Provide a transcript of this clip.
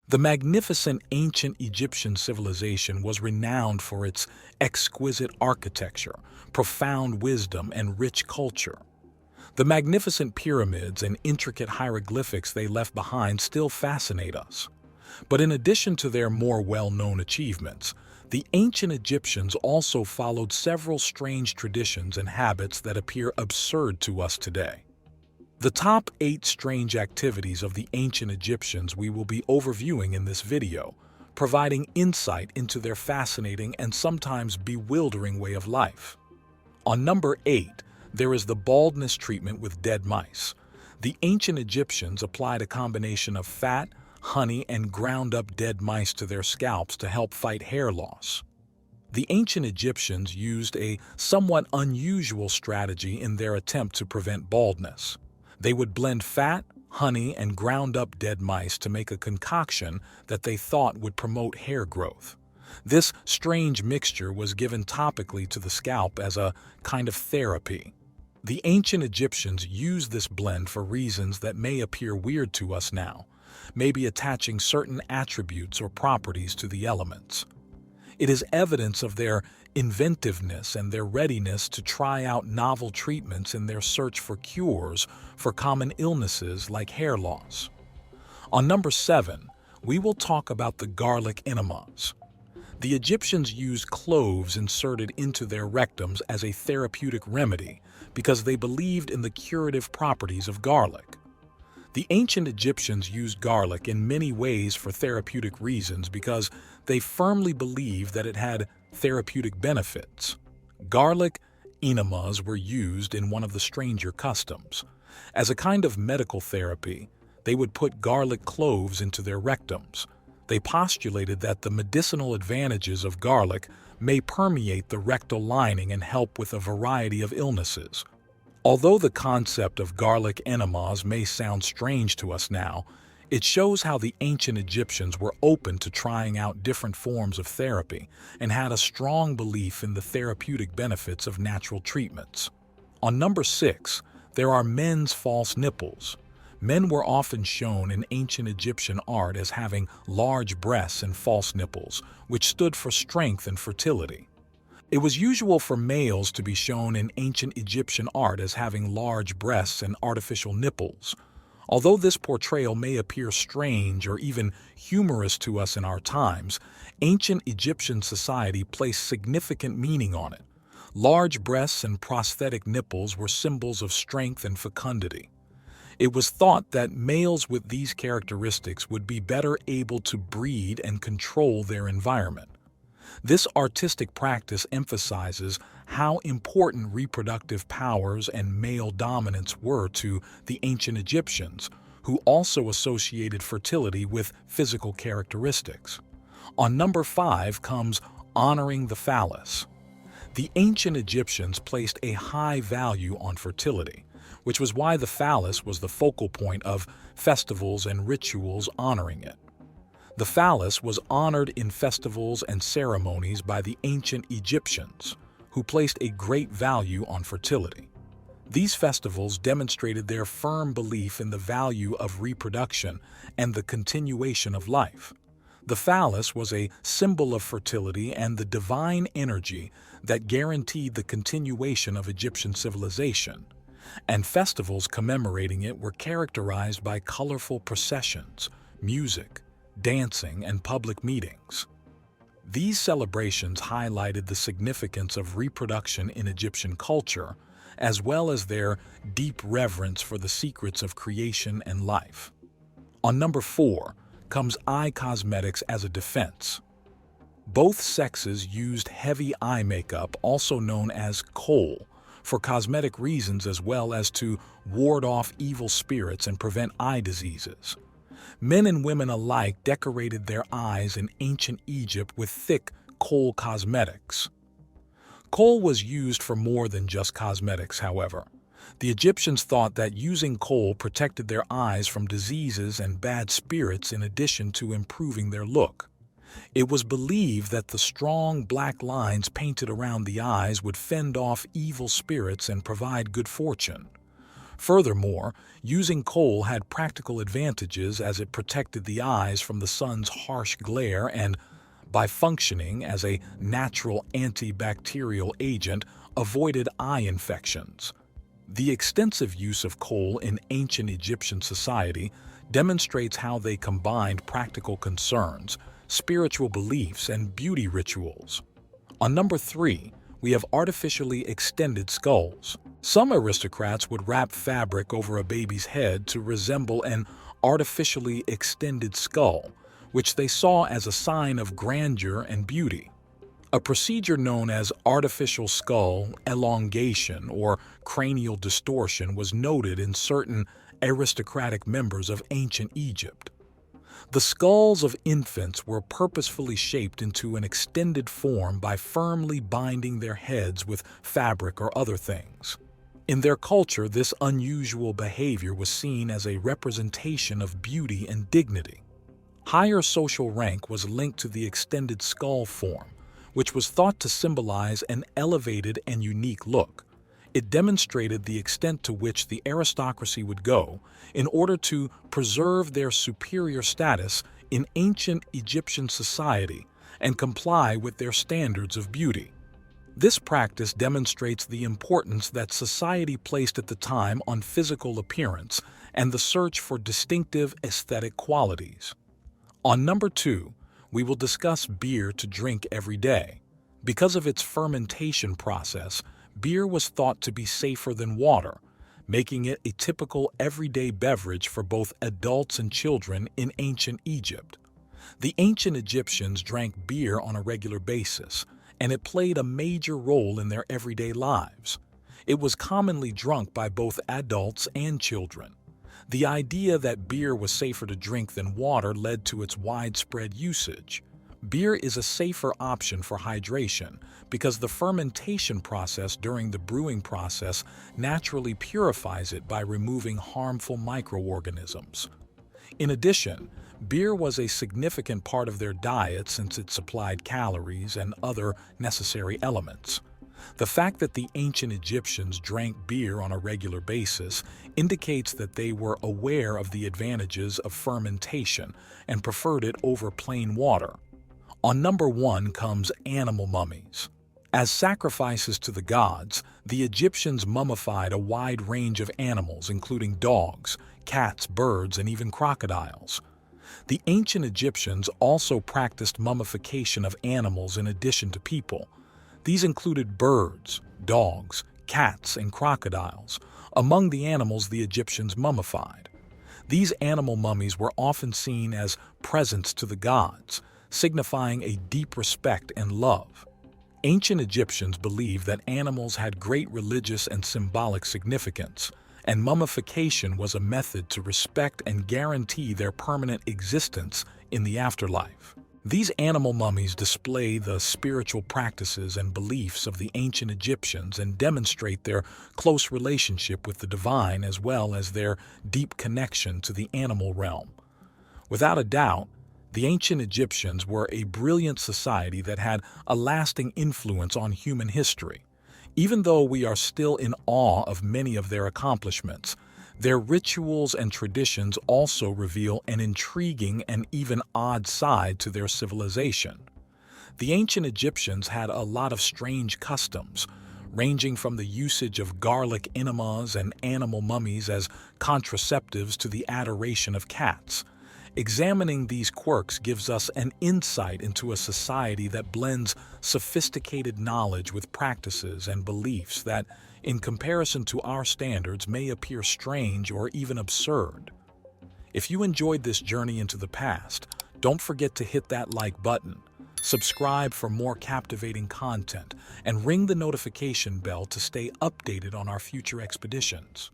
The magnificent ancient Egyptian civilization was renowned for its exquisite architecture, profound wisdom, and rich culture. The magnificent pyramids and intricate hieroglyphics they left behind still fascinate us. But in addition to their more well-known achievements, the ancient Egyptians also followed several strange traditions and habits that appear absurd to us today. The top 8 strange activities of the ancient Egyptians we will be overviewing in this video, providing insight into their fascinating and sometimes bewildering way of life. On number 8, there is the baldness treatment with dead mice. The ancient Egyptians applied a combination of fat, honey, and ground-up dead mice to their scalps to help fight hair loss. The ancient Egyptians used a somewhat unusual strategy in their attempt to prevent baldness. They would blend fat, honey, and ground-up dead mice to make a concoction that they thought would promote hair growth. This strange mixture was given topically to the scalp as a kind of therapy. The ancient Egyptians used this blend for reasons that may appear weird to us now, maybe attaching certain attributes or properties to the elements. It is evidence of their inventiveness and their readiness to try out novel treatments in their search for cures for common illnesses like hair loss. On number 7, we will talk about the garlic enemas. The Egyptians used cloves inserted into their rectums as a therapeutic remedy because they believed in the curative properties of garlic. The ancient Egyptians used garlic in many ways for therapeutic reasons because they firmly believed that it had therapeutic benefits. Garlic enemas were used in one of the stranger customs. As a kind of medical therapy, they would put garlic cloves into their rectums. They postulated that the medicinal advantages of garlic may permeate the rectal lining and help with a variety of illnesses. Although the concept of garlic enemas may sound strange to us now, it shows how the ancient Egyptians were open to trying out different forms of therapy and had a strong belief in the therapeutic benefits of natural treatments. On number 6, there are men's false nipples. Men were often shown in ancient Egyptian art as having large breasts and false nipples, which stood for strength and fertility. It was usual for males to be shown in ancient Egyptian art as having large breasts and artificial nipples. Although this portrayal may appear strange or even humorous to us in our times, ancient Egyptian society placed significant meaning on it. Large breasts and prosthetic nipples were symbols of strength and fecundity. It was thought that males with these characteristics would be better able to breed and control their environment. This artistic practice emphasizes how important reproductive powers and male dominance were to the ancient Egyptians, who also associated fertility with physical characteristics. On number 5 comes honoring the phallus. The ancient Egyptians placed a high value on fertility, which was why the phallus was the focal point of festivals and rituals honoring it. The phallus was honored in festivals and ceremonies by the ancient Egyptians, who placed a great value on fertility. These festivals demonstrated their firm belief in the value of reproduction and the continuation of life. The phallus was a symbol of fertility and the divine energy that guaranteed the continuation of Egyptian civilization, and festivals commemorating it were characterized by colorful processions, music, dancing, and public meetings. These celebrations highlighted the significance of reproduction in Egyptian culture, as well as their deep reverence for the secrets of creation and life. On number 4 comes eye cosmetics as a defense. Both sexes used heavy eye makeup, also known as kohl, for cosmetic reasons as well as to ward off evil spirits and prevent eye diseases. Men and women alike decorated their eyes in ancient Egypt with thick kohl cosmetics. Kohl was used for more than just cosmetics, however. The Egyptians thought that using kohl protected their eyes from diseases and bad spirits in addition to improving their look. It was believed that the strong black lines painted around the eyes would fend off evil spirits and provide good fortune. Furthermore, using coal had practical advantages as it protected the eyes from the sun's harsh glare and, by functioning as a natural antibacterial agent, avoided eye infections. The extensive use of coal in ancient Egyptian society demonstrates how they combined practical concerns, spiritual beliefs, and beauty rituals. On number 3, we have artificially extended skulls. Some aristocrats would wrap fabric over a baby's head to resemble an artificially extended skull, which they saw as a sign of grandeur and beauty. A procedure known as artificial skull elongation or cranial distortion was noted in certain aristocratic members of ancient Egypt. The skulls of infants were purposefully shaped into an extended form by firmly binding their heads with fabric or other things. In their culture, this unusual behavior was seen as a representation of beauty and dignity. Higher social rank was linked to the extended skull form, which was thought to symbolize an elevated and unique look. It demonstrated the extent to which the aristocracy would go in order to preserve their superior status in ancient Egyptian society and comply with their standards of beauty. This practice demonstrates the importance that society placed at the time on physical appearance and the search for distinctive aesthetic qualities. On number 2, we will discuss beer to drink every day. Because of its fermentation process, beer was thought to be safer than water, making it a typical everyday beverage for both adults and children in ancient Egypt. The ancient Egyptians drank beer on a regular basis, and it played a major role in their everyday lives. It was commonly drunk by both adults and children. The idea that beer was safer to drink than water led to its widespread usage. Beer is a safer option for hydration because the fermentation process during the brewing process naturally purifies it by removing harmful microorganisms. In addition, beer was a significant part of their diet since it supplied calories and other necessary elements. The fact that the ancient Egyptians drank beer on a regular basis indicates that they were aware of the advantages of fermentation and preferred it over plain water. On number 1 comes animal mummies. As sacrifices to the gods, the Egyptians mummified a wide range of animals, including dogs, cats, birds, and even crocodiles. The ancient Egyptians also practiced mummification of animals in addition to people. These included birds, dogs, cats, and crocodiles, among the animals the Egyptians mummified. These animal mummies were often seen as presents to the gods, signifying a deep respect and love. Ancient Egyptians believed that animals had great religious and symbolic significance, and mummification was a method to respect and guarantee their permanent existence in the afterlife. These animal mummies display the spiritual practices and beliefs of the ancient Egyptians and demonstrate their close relationship with the divine as well as their deep connection to the animal realm. Without a doubt, the ancient Egyptians were a brilliant society that had a lasting influence on human history. Even though we are still in awe of many of their accomplishments, their rituals and traditions also reveal an intriguing and even odd side to their civilization. The ancient Egyptians had a lot of strange customs, ranging from the usage of garlic enemas and animal mummies as contraceptives to the adoration of cats. Examining these quirks gives us an insight into a society that blends sophisticated knowledge with practices and beliefs that, in comparison to our standards, may appear strange or even absurd. If you enjoyed this journey into the past, don't forget to hit that like button, subscribe for more captivating content, and ring the notification bell to stay updated on our future expeditions.